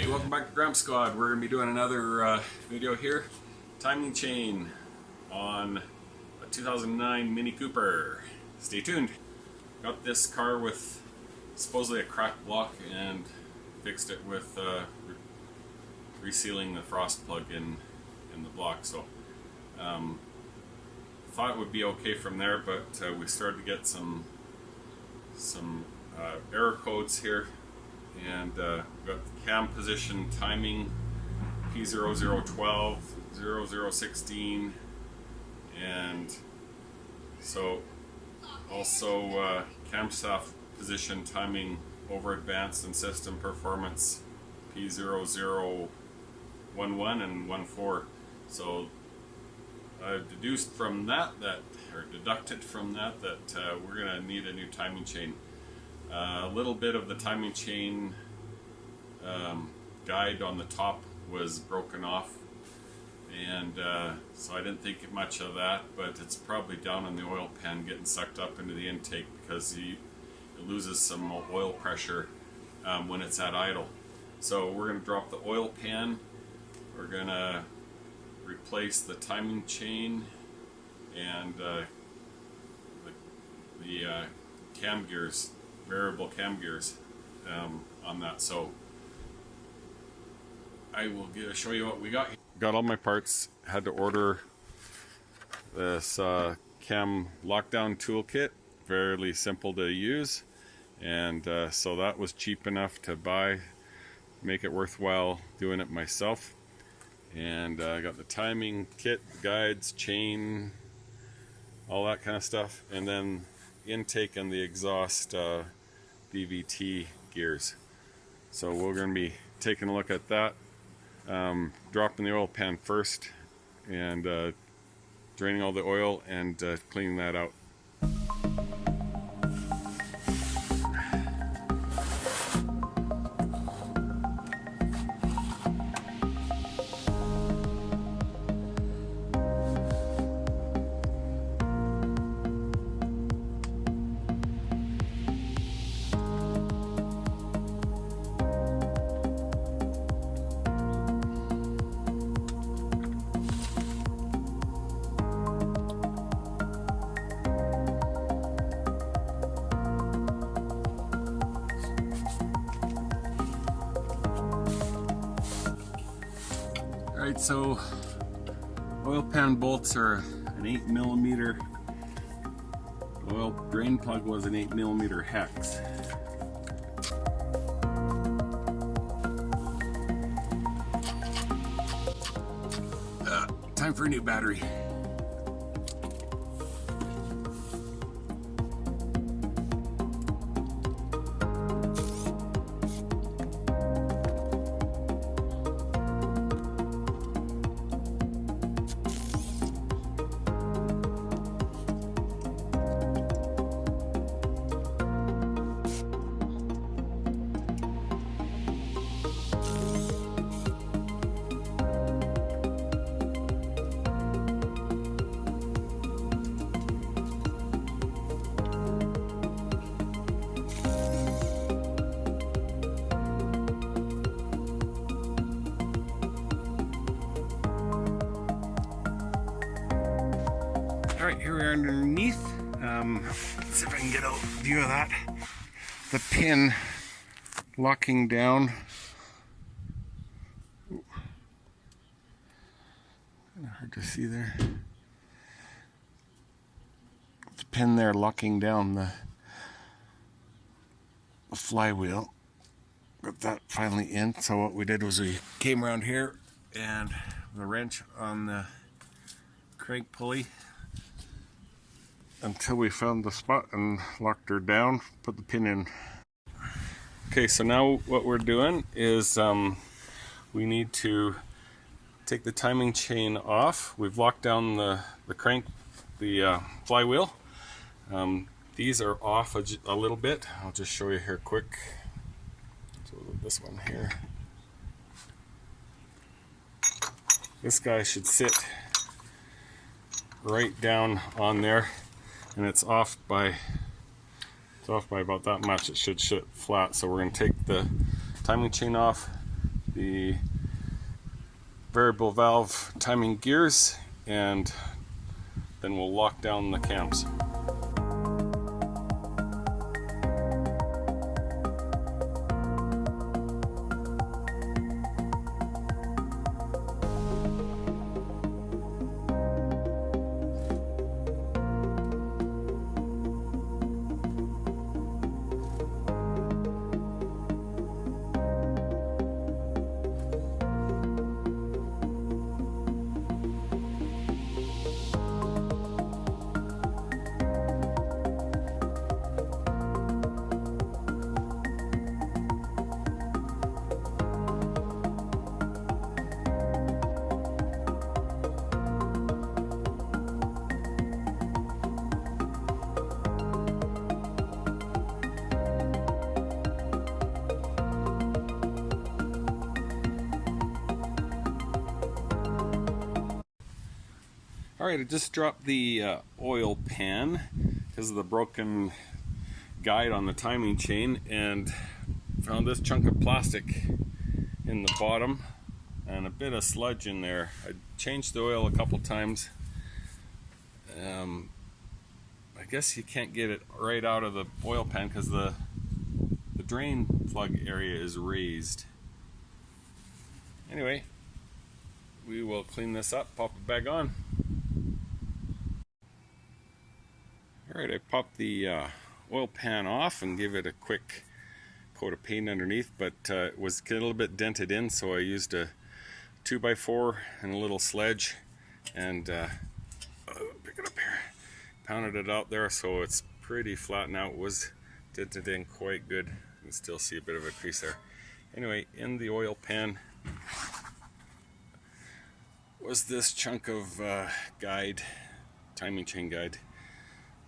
Hey, welcome back to Grampzquad. We're going to be doing another video here. Timing chain on a 2009 Mini Cooper. Stay tuned. Got this car with supposedly a cracked block and fixed it with resealing the frost plug in the block. So thought it would be okay from there, but we started to get some error codes here. And we've got the cam position timing P0012, 0016, and so also camshaft position timing over advanced and system performance P0011 and 14. So I've deduced from that, or deducted from that, we're going to need a new timing chain. A little bit of the timing chain guide on the top was broken off, and so I didn't think much of that, but it's probably down in the oil pan getting sucked up into the intake because it loses some oil pressure when it's at idle. So we're going to drop the oil pan, we're going to replace the timing chain and the cam gears, variable cam gears on that. So I will show you what we got. Got all my parts. Had to order this cam lockdown toolkit, fairly simple to use, and so that was cheap enough to buy, make it worthwhile doing it myself. And I got the timing kit, guides, chain, all that kind of stuff, and then intake and the exhaust BVT gears. So we're going to be taking a look at that, dropping the oil pan first and draining all the oil and cleaning that out. Alright, so oil pan bolts are an 8mm. Oil drain plug was an 8mm hex. Time for a new battery. Alright, here we are underneath. Let's see if I can get a view of that. The pin locking down. Ooh. Kind of hard to see there. The pin there locking down the flywheel. Got that finally in. So what we did was we came around here and the wrench on the crank pulley until we found the spot and locked her down, put the pin in. Okay, so now what we're doing is we need to take the timing chain off. We've locked down the crank, the flywheel. These are off a little bit. I'll just show you here quick. So this one here. This guy should sit right down on there, and it's off by about that much. It should sit flat. So we're going to take the timing chain off, the variable valve timing gears, and then we'll lock down the cams. Alright, I just dropped the oil pan because of the broken guide on the timing chain, and found this chunk of plastic in the bottom and a bit of sludge in there. I changed the oil a couple times. I guess you can't get it right out of the oil pan because the drain plug area is raised. Anyway, we will clean this up, pop it back on. Alright, I popped the oil pan off and gave it a quick coat of paint underneath, but it was a little bit dented in, so I used a 2x4 and a little sledge and pick it up here, pounded it out there so it's pretty flat now. It was dented in quite good. You can still see a bit of a crease there. Anyway, in the oil pan was this chunk of guide, timing chain guide.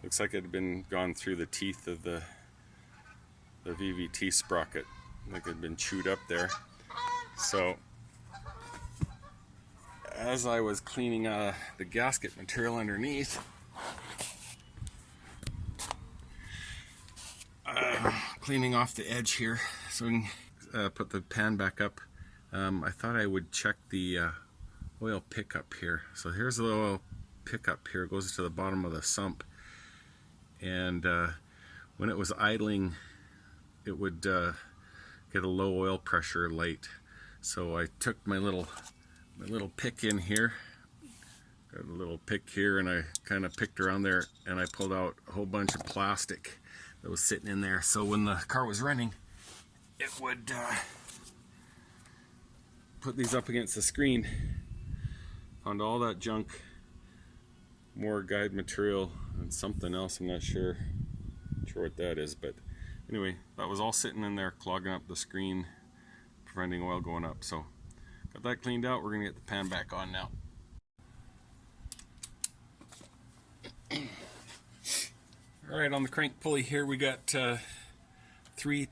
Looks like it had been gone through the teeth of the VVT sprocket, like it had been chewed up there. So as I was cleaning the gasket material underneath, cleaning off the edge here so we can put the pan back up, I thought I would check the oil pickup here. So here's the oil pickup here, it goes to the bottom of the sump. And when it was idling, it would get a low oil pressure light. So I took my little pick in here, got a little pick here, and I kind of picked around there, and I pulled out a whole bunch of plastic that was sitting in there. So when the car was running, it would put these up against the screen. Found all that junk, more guide material and something else, I'm not sure what that is, but anyway, that was all sitting in there clogging up the screen, preventing oil going up. So got that cleaned out. We're gonna get the pan back on now. Alright, on the crank pulley here we got 3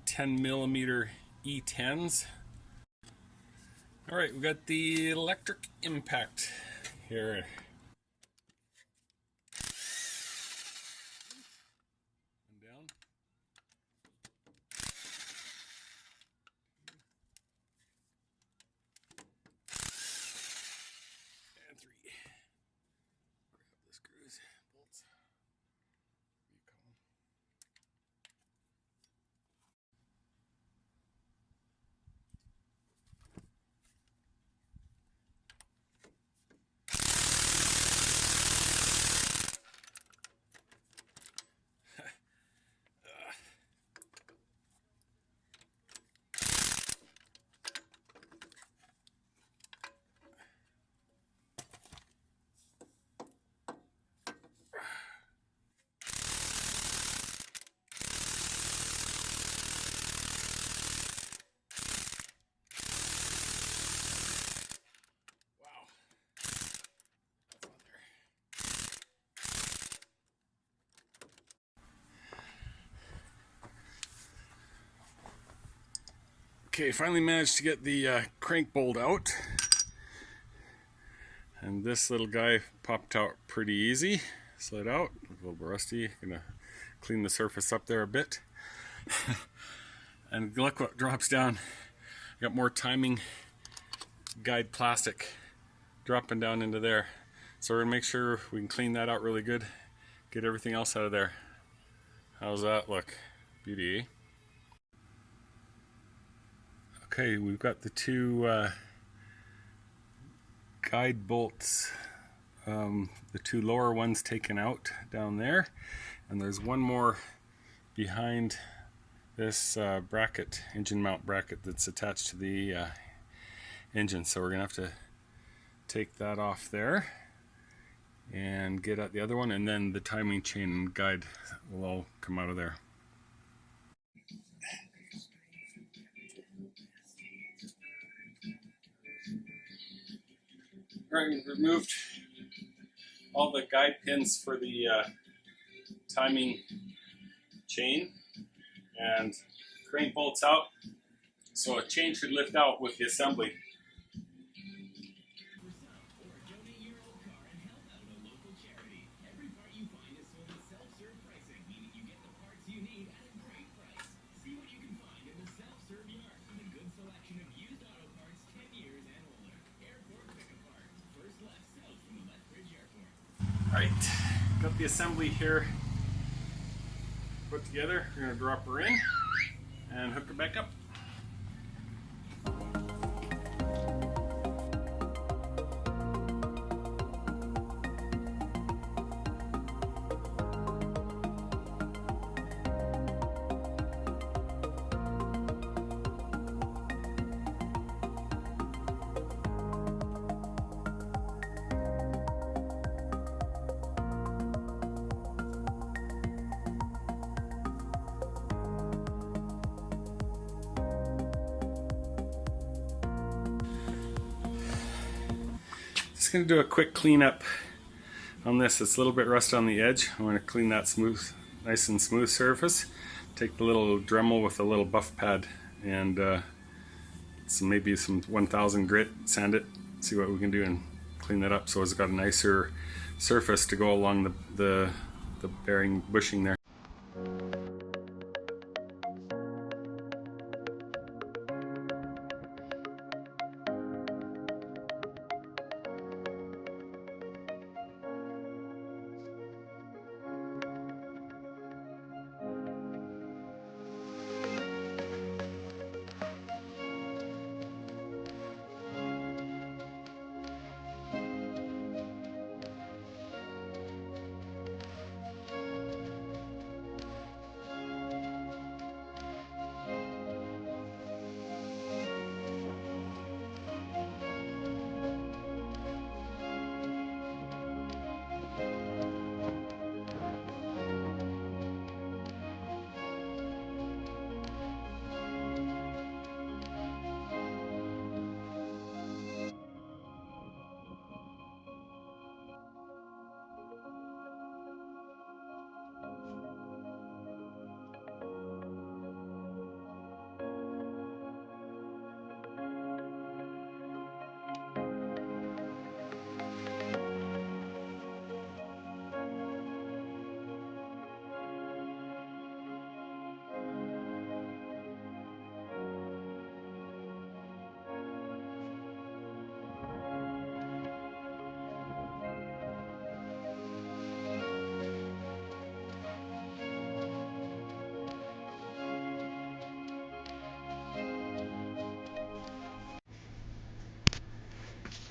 10mm E10s. Alright, we got the electric impact here. Okay, finally managed to get the crank bolt out, and this little guy popped out pretty easy. Slid out, a little rusty. Gonna clean the surface up there a bit. And look what drops down. Got more timing guide plastic dropping down into there. So we're gonna make sure we can clean that out really good, get everything else out of there. How's that look? Beauty, eh? Okay, we've got the two guide bolts, the two lower ones taken out down there, and there's one more behind this bracket, engine mount bracket that's attached to the engine. So we're gonna have to take that off there and get at the other one, and then the timing chain and guide will all come out of there. We've removed all the guide pins for the timing chain, and crane bolts out, so a chain should lift out with the assembly. Alright, got the assembly here put together. We're going to drop her in and hook her back up. Just going to do a quick cleanup on this. It's a little bit rusted on the edge. I want to clean that smooth, nice and smooth surface. Take the little Dremel with a little buff pad and maybe some 1000 grit, sand it, see what we can do and clean that up so it's got a nicer surface to go along the bearing bushing there.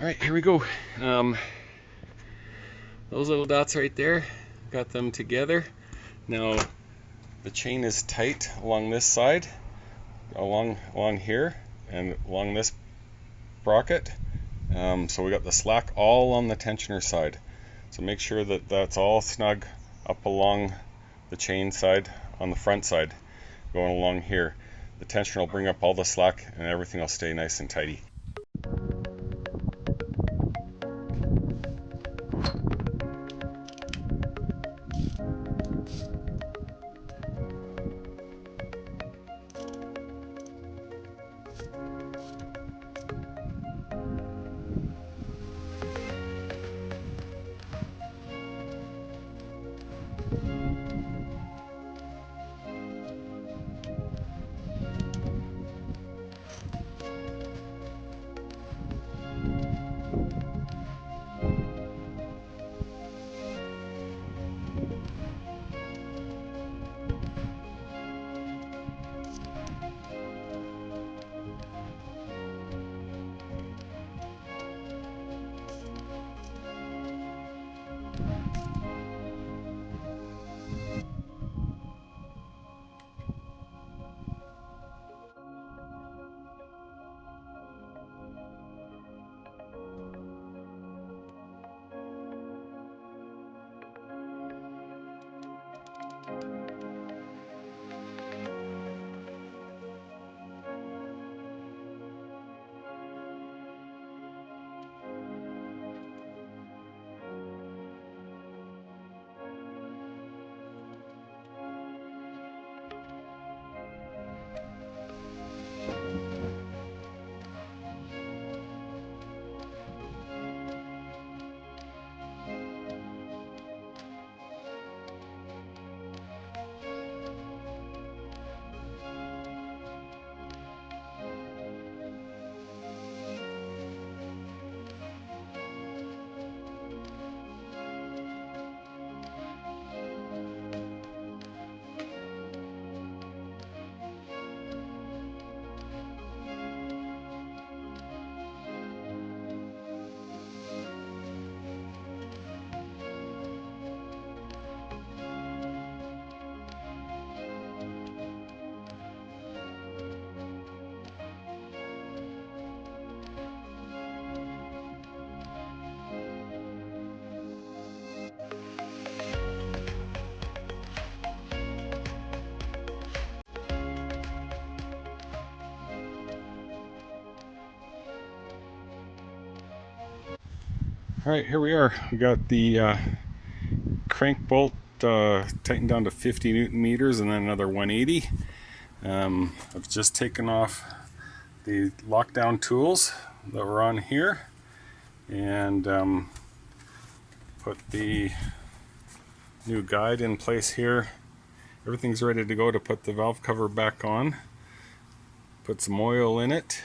Alright, here we go. Those little dots right there, got them together. Now the chain is tight along this side, along here, and along this sprocket. So we got the slack all on the tensioner side. So make sure that that's all snug up along the chain side on the front side, going along here. The tensioner will bring up all the slack and everything will stay nice and tidy. All right, here we are. We got the crank bolt tightened down to 50 Newton meters and then another 180. I've just taken off the lockdown tools that were on here and put the new guide in place here. Everything's ready to go to put the valve cover back on. Put some oil in it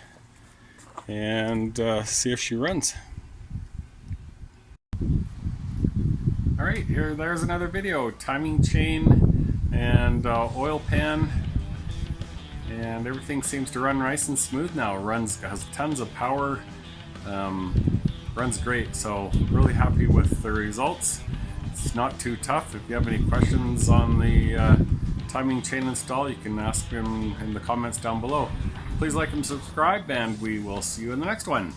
and see if she runs. Alright, there's another video. Timing chain and oil pan, and everything seems to run nice and smooth now. Has tons of power, runs great, so really happy with the results. It's not too tough. If you have any questions on the timing chain install, you can ask them in the comments down below. Please like and subscribe, and we will see you in the next one.